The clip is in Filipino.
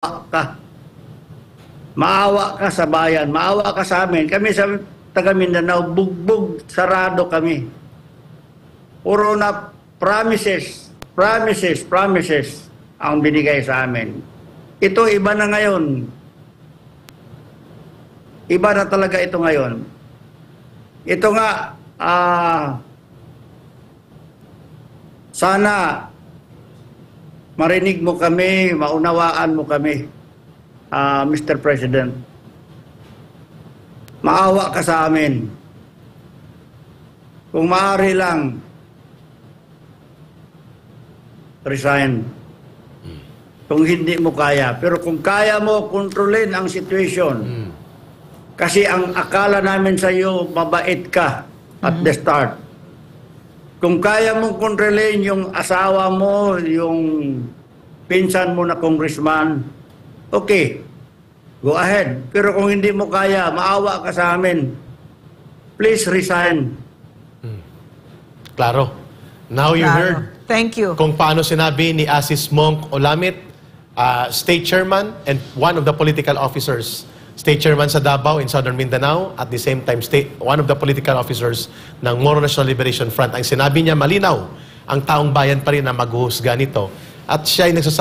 ka. Maawa ka sa bayan, maawa ka sa amin. Kami sa taga Mindanao, bugbog, sarado kami. Puro na promises ang binigay sa amin. Ito iba na ngayon. Iba na talaga ito ngayon. Ito nga, sana marinig mo kami, maunawaan mo kami, Mr. President. Maawa ka sa amin. Kung maaari lang, resign. Kung hindi mo kaya. Pero kung kaya mo, kontrolin ang situation. Kasi ang akala namin sa iyo, mabait ka at the start. Kung kaya mong kontrolin yung asawa mo, yung pinsan mo na congressman, okay, go ahead. Pero kung hindi mo kaya, maawa ka sa amin, please resign. Claro. Now you heard Thank you. kung paano sinabi ni Asis Monk Olamit, state chairman and one of the political officers, state chairman sa Davao in Southern Mindanao, at the same time one of the political officers ng Moro National Liberation Front. Ang sinabi niya malinaw, ang taong bayan pa rin na maghuhusga nito. At siya ay nagsasabi